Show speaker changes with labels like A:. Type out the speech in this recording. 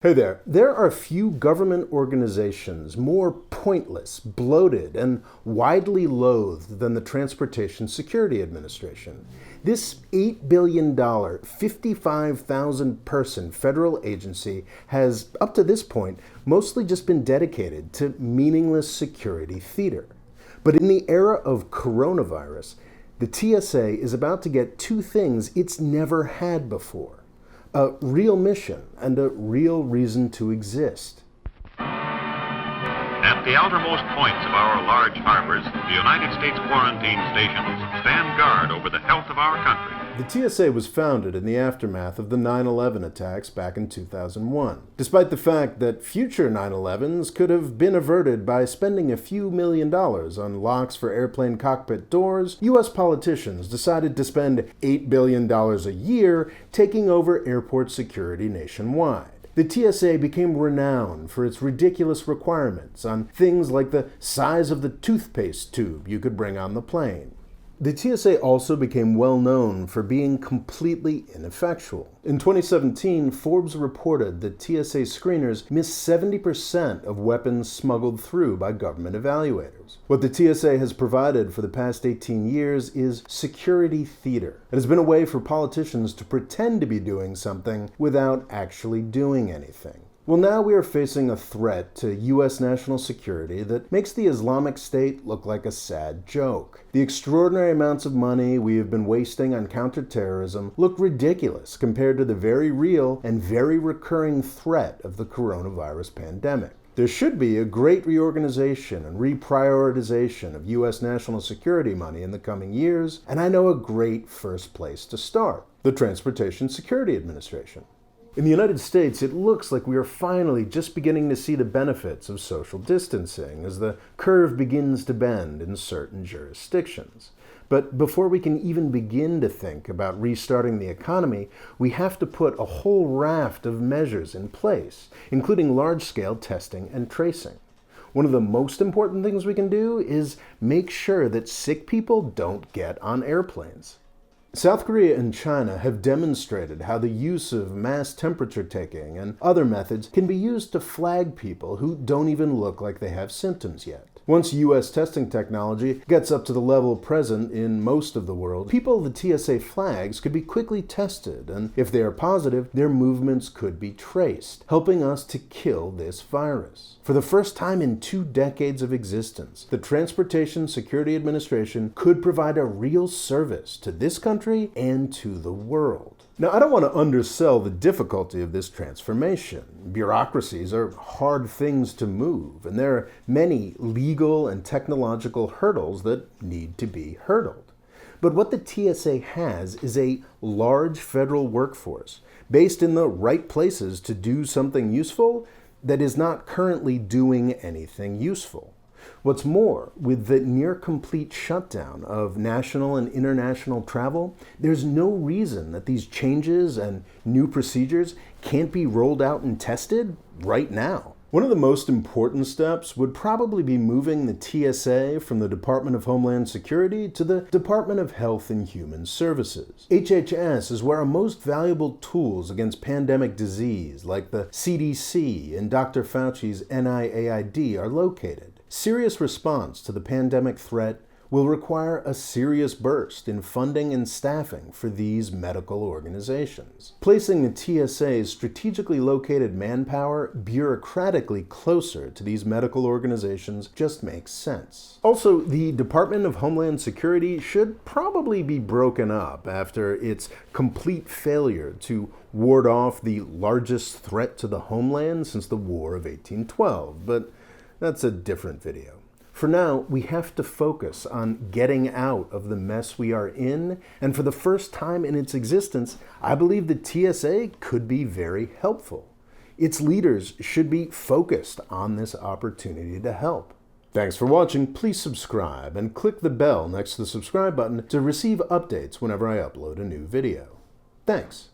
A: Hey there. There are few government organizations more pointless, bloated, and widely loathed than the Transportation Security Administration. This $8 billion, 55,000-person federal agency has, up to this point, mostly just been dedicated to meaningless security theater. But in the era of coronavirus, the TSA is about to get two things it's never had before: a real mission and a real reason to exist.
B: At the outermost points of our large harbors, the United States quarantine stations stand guard over the health of our country.
A: The TSA was founded in the aftermath of the 9/11 attacks back in 2001. Despite the fact that future 9/11s could have been averted by spending a few $1,000,000 on locks for airplane cockpit doors, U.S. politicians decided to spend $8 billion a year taking over airport security nationwide. The TSA became renowned for its ridiculous requirements on things like the size of the toothpaste tube you could bring on the plane. The TSA also became well known for being completely ineffectual. In 2017, Forbes reported that TSA screeners missed 70% of weapons smuggled through by government evaluators. What the TSA has provided for the past 18 years is security theater. It has been a way for politicians to pretend to be doing something without actually doing anything. Well, now we are facing a threat to U.S. national security that makes the Islamic State look like a sad joke. The extraordinary amounts of money we have been wasting on counterterrorism look ridiculous compared to the very real and very recurring threat of the coronavirus pandemic. There should be a great reorganization and reprioritization of U.S. national security money in the coming years, and I know a great first place to start: the Transportation Security Administration. In the United States, it looks like we are finally just beginning to see the benefits of social distancing as the curve begins to bend in certain jurisdictions. But before we can even begin to think about restarting the economy, we have to put a whole raft of measures in place, including large-scale testing and tracing. One of the most important things we can do is make sure that sick people don't get on airplanes. South Korea and China have demonstrated how the use of mass temperature taking and other methods can be used to flag people who don't even look like they have symptoms yet. Once U.S. testing technology gets up to the level present in most of the world, people the TSA flags could be quickly tested, and if they are positive, their movements could be traced, helping us to kill this virus. For the first time in 2 decades of existence, the Transportation Security Administration could provide a real service to this country and to the world. Now, I don't want to undersell the difficulty of this transformation. Bureaucracies are hard things to move, and there are many legal and technological hurdles that need to be hurdled. But what the TSA has is a large federal workforce based in the right places to do something useful that is not currently doing anything useful. What's more, with the near-complete shutdown of national and international travel, there's no reason that these changes and new procedures can't be rolled out and tested right now. One of the most important steps would probably be moving the TSA from the Department of Homeland Security to the Department of Health and Human Services. HHS is where our most valuable tools against pandemic disease, like the CDC and Dr. Fauci's NIAID, are located. Serious response to the pandemic threat will require a serious burst in funding and staffing for these medical organizations. Placing the TSA's strategically located manpower bureaucratically closer to these medical organizations just makes sense. Also, the Department of Homeland Security should probably be broken up after its complete failure to ward off the largest threat to the homeland since the War of 1812, but that's a different video. For now, we have to focus on getting out of the mess we are in, and for the first time in its existence, I believe the TSA could be very helpful. Its leaders should be focused on this opportunity to help. Thanks for watching. Please subscribe and click the bell next to the subscribe button to receive updates whenever I upload a new video. Thanks.